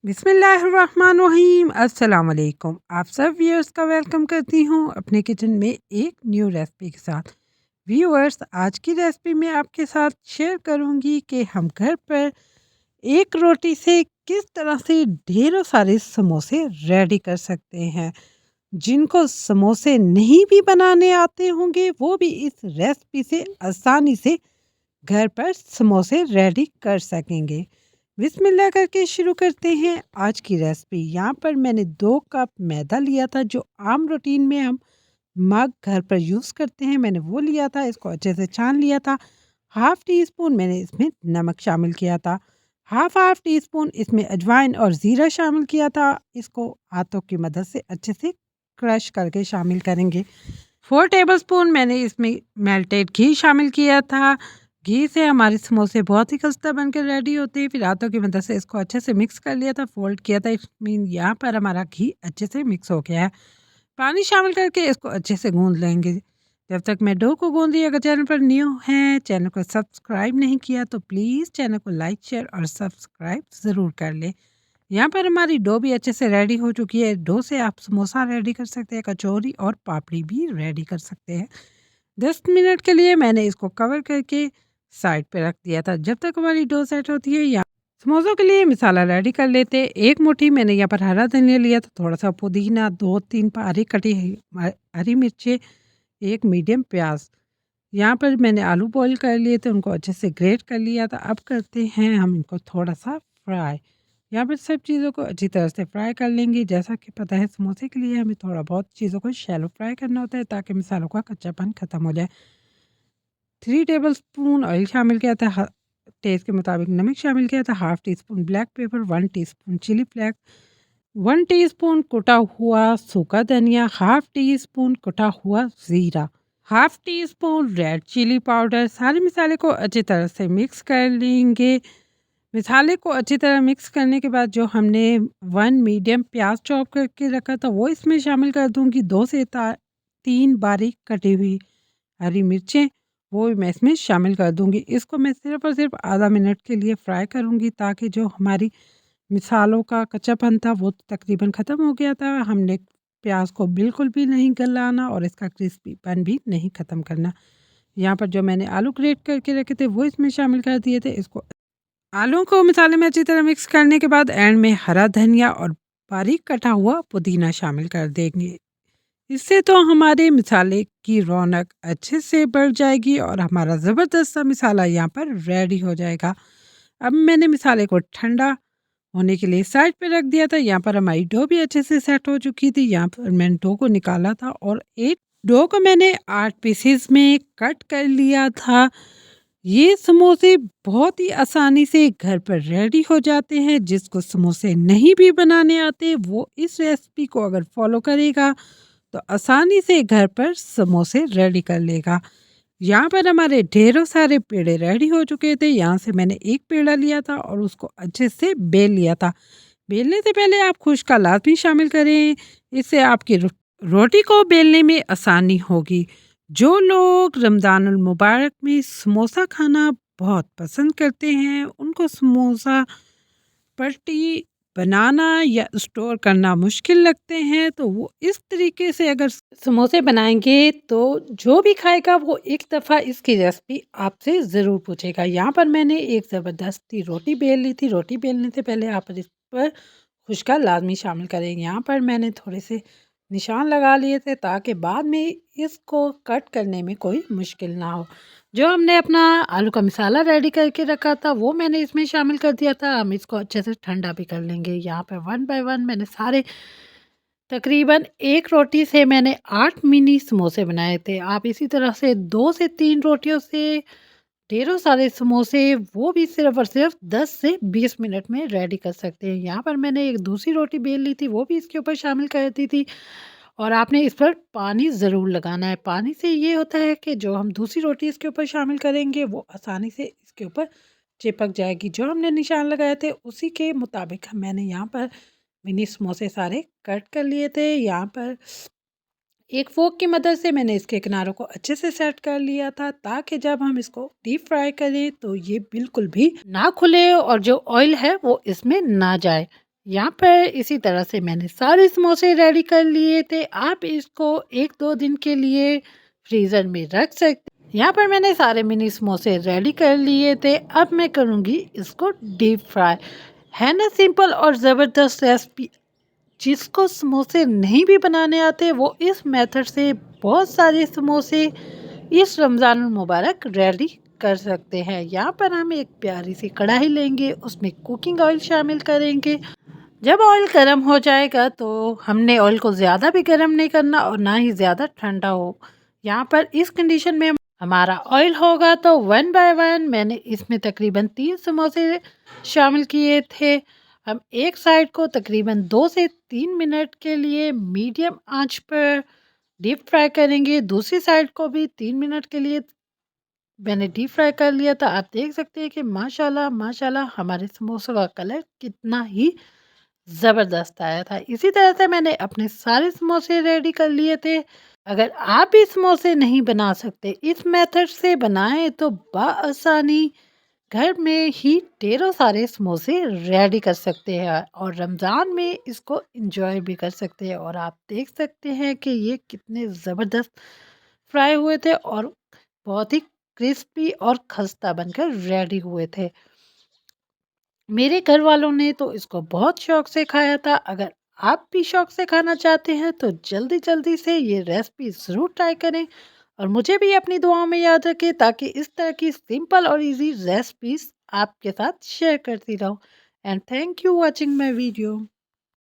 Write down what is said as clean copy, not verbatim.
बिस्मिल्लाहिर्रहमानिर्रहीम। अस्सलाम वालेकुम। आप सब व्यूअर्स का वेलकम करती हूँ अपने किचन में एक न्यू रेसिपी के साथ। व्यूअर्स, आज की रेसिपी में आपके साथ शेयर करूँगी कि हम घर पर एक रोटी से किस तरह से ढेरों सारे समोसे रेडी कर सकते हैं। जिनको समोसे नहीं भी बनाने आते होंगे वो भी इस रेसिपी से आसानी से घर पर समोसे रेडी कर सकेंगे। बिस्मिल्लाह करके शुरू करते हैं आज की रेसिपी। यहाँ पर मैंने 2 कप मैदा लिया था, जो आम रूटीन में हम मग घर पर यूज़ करते हैं। मैंने वो लिया था, इसको अच्छे से छान लिया था। हाफ़ टी स्पून मैंने इसमें नमक शामिल किया था। हाफ़ टी स्पून इसमें अजवाइन और ज़ीरा शामिल किया था। इसको हाथों की मदद से अच्छे से क्रश करके शामिल करेंगे। 4 टेबलस्पून मैंने इसमें मेल्टेड घी शामिल किया था। घी से हमारे समोसे बहुत ही खस्ता बनकर रेडी होते हैं। फिर हाथों की मदद से इसको अच्छे से मिक्स कर लिया था, फोल्ड किया था। मीन यहाँ पर हमारा घी अच्छे से मिक्स हो गया है। पानी शामिल करके इसको अच्छे से गूंद लेंगे। जब तक मैं डो को गूंद रही, अगर चैनल पर न्यू है, चैनल को सब्सक्राइब नहीं किया तो प्लीज़ चैनल को लाइक शेयर और सब्सक्राइब ज़रूर कर ले। यहाँ पर हमारी डो भी अच्छे से रेडी हो चुकी है। डो से आप समोसा रेडी कर सकते हैं, कचौरी और पापड़ी भी रेडी कर सकते हैं। 10 मिनट के लिए मैंने इसको कवर करके साइड पे रख दिया था। जब तक हमारी डो सेट होती है, या समोसों के लिए मसाला रेडी कर लेते हैं। 1 मुट्ठी मैंने यहाँ पर हरा धनिया लिया था, थोड़ा सा पुदीना, 2-3 बारीक कटी हरी मिर्चें, 1 मीडियम प्याज। यहाँ पर मैंने आलू बॉईल कर लिए थे, उनको अच्छे से ग्रेट कर लिया था। अब करते हैं हम इनको थोड़ा सा फ्राई। यहाँ पर सब चीज़ों को अच्छी तरह से फ्राई कर लेंगे। जैसा कि पता है, समोसे के लिए हमें थोड़ा बहुत चीज़ों को शैलो फ्राई करना होता है, ताकि मसालों का कच्चापन ख़त्म हो जाए। 3 टेबलस्पून ऑयल शामिल किया था, टेस्ट के मुताबिक नमक शामिल किया था, half teaspoon black pepper, 1 teaspoon chilli flakes, 1 teaspoon कुटा हुआ सूखा धनिया, हाफ़ टी स्पून कुटा हुआ ज़ीरा, half teaspoon red chilli powder. सारे मसाले को अच्छी तरह से मिक्स कर लेंगे। मसाले को अच्छी तरह मिक्स करने के बाद जो हमने 1 मीडियम प्याज चॉप करके रखा था, वो इसमें शामिल कर दूंगी। 2 से 3 बारीक कटी हुई हरी मिर्चें, वो भी मैं इसमें शामिल कर दूंगी। इसको मैं सिर्फ और सिर्फ आधा मिनट के लिए फ्राई करूंगी, ताकि जो हमारी मिसालों का कच्चापन था वो तकरीबन ख़त्म हो गया था। हमने प्याज को बिल्कुल भी नहीं गलाना और इसका क्रिस्पीपन भी नहीं ख़त्म करना। यहाँ पर जो मैंने आलू ग्रेट करके रखे थे वो इसमें शामिल कर दिए थे। इसको आलू को मसाले में अच्छी तरह मिक्स करने के बाद एंड में हरा धनिया और बारीक कटा हुआ पुदीना शामिल कर देंगे। इससे तो हमारे मसाले की रौनक अच्छे से बढ़ जाएगी और हमारा ज़बरदस्त सा मसाला यहाँ पर रेडी हो जाएगा। अब मैंने मसाले को ठंडा होने के लिए साइड पे रख दिया था। यहाँ पर हमारी डो भी अच्छे से सेट हो चुकी थी। यहाँ पर मैंने डो को निकाला था और एक डो को मैंने 8 पीसेस में कट कर लिया था। ये समोसे बहुत ही आसानी से घर पर रेडी हो जाते हैं। जिसको समोसे नहीं भी बनाने आते, वो इस रेसिपी को अगर फॉलो करेगा तो आसानी से घर पर समोसे रेडी कर लेगा। यहाँ पर हमारे ढेरों सारे पेड़े रेडी हो चुके थे। यहाँ से मैंने एक पेड़ा लिया था और उसको अच्छे से बेल लिया था। बेलने से पहले आप खुश्क का लाज़मी शामिल करें, इससे आपकी रोटी को बेलने में आसानी होगी। जो लोग रमज़ानुल मुबारक में समोसा खाना बहुत पसंद करते हैं, उनको समोसा पट्टी बनाना या स्टोर करना मुश्किल लगते हैं, तो वो इस तरीके से अगर समोसे बनाएंगे तो जो भी खाएगा वो एक दफ़ा इसकी रेसिपी आपसे ज़रूर पूछेगा। यहाँ पर मैंने एक ज़बरदस्ती रोटी बेल ली थी। रोटी बेलने से पहले आप इस पर खुश्का लाजमी शामिल करें। यहाँ पर मैंने थोड़े से निशान लगा लिए थे, ताकि बाद में इसको कट करने में कोई मुश्किल ना हो। जो हमने अपना आलू का मसाला रेडी करके रखा था, वो मैंने इसमें शामिल कर दिया था। हम इसको अच्छे से ठंडा भी कर लेंगे। यहाँ पे 1 बाय 1 मैंने सारे तकरीबन एक रोटी से मैंने 8 मिनी समोसे बनाए थे। आप इसी तरह से 2 से 3 रोटियों से ढेरों सारे समोसे, वो भी सिर्फ़ और सिर्फ 10 से 20 मिनट में रेडी कर सकते हैं। यहाँ पर मैंने एक दूसरी रोटी बेल ली थी, वो भी इसके ऊपर शामिल कर दी थी। और आपने इस पर पानी ज़रूर लगाना है। पानी से ये होता है कि जो हम दूसरी रोटी इसके ऊपर शामिल करेंगे, वो आसानी से इसके ऊपर चिपक जाएगी। जो हमने निशान लगाए थे उसी के मुताबिक मैंने यहाँ पर मिनी समोसे सारे कट कर लिए थे। यहाँ पर एक फ़ोर्क की मदद से मैंने इसके किनारों को अच्छे से सेट कर लिया था, ताकि जब हम इसको डीप फ्राई करें तो ये बिल्कुल भी ना खुले और जो ऑयल है वो इसमें ना जाए। यहाँ पर इसी तरह से मैंने सारे समोसे रेडी कर लिए थे। आप इसको 1-2 दिन के लिए फ्रीज़र में रख सकते। यहाँ पर मैंने सारे मिनी समोसे रेडी कर लिए थे। अब मैं करूँगी इसको डीप फ्राई। है ना सिंपल और ज़बरदस्त रेसिपी। जिसको समोसे नहीं भी बनाने आते वो इस मेथड से बहुत सारे समोसे इस रमज़ान मुबारक रेडी कर सकते हैं। यहाँ पर हम एक प्यारी सी कढ़ाई लेंगे, उसमें कुकिंग ऑयल शामिल करेंगे। जब ऑयल गर्म हो जाएगा तो हमने ऑयल को ज़्यादा भी गर्म नहीं करना और ना ही ज़्यादा ठंडा हो। यहाँ पर इस कंडीशन में हमारा ऑयल होगा तो वन बाय वन मैंने इसमें तकरीबन 3 समोसे शामिल किए थे। हम एक साइड को तकरीबन 2 से 3 मिनट के लिए मीडियम आंच पर डीप फ्राई करेंगे। दूसरी साइड को भी 3 मिनट के लिए मैंने डीप फ्राई कर लिया था। आप देख सकते हैं कि माशाल्लाह माशाल्लाह हमारे समोसों का कलर कितना ही ज़बरदस्त आया था। इसी तरह से मैंने अपने सारे समोसे रेडी कर लिए थे। अगर आप भी समोसे नहीं बना सकते, इस मेथड से बनाएँ तो बआसानी घर में ही ढेरों सारे समोसे रेडी कर सकते हैं और रमज़ान में इसको एंजॉय भी कर सकते हैं। और आप देख सकते हैं कि ये कितने ज़बरदस्त फ्राई हुए थे और बहुत ही क्रिस्पी और खस्ता बनकर रेडी हुए थे। मेरे घर वालों ने तो इसको बहुत शौक से खाया था। अगर आप भी शौक से खाना चाहते हैं तो जल्दी जल्दी से ये रेसिपी ज़रूर ट्राई करें और मुझे भी अपनी दुआओं में याद रखें ताकि इस तरह की सिंपल और इजी रेसिपीज आपके साथ शेयर करती रहूं। And thank you watching my video.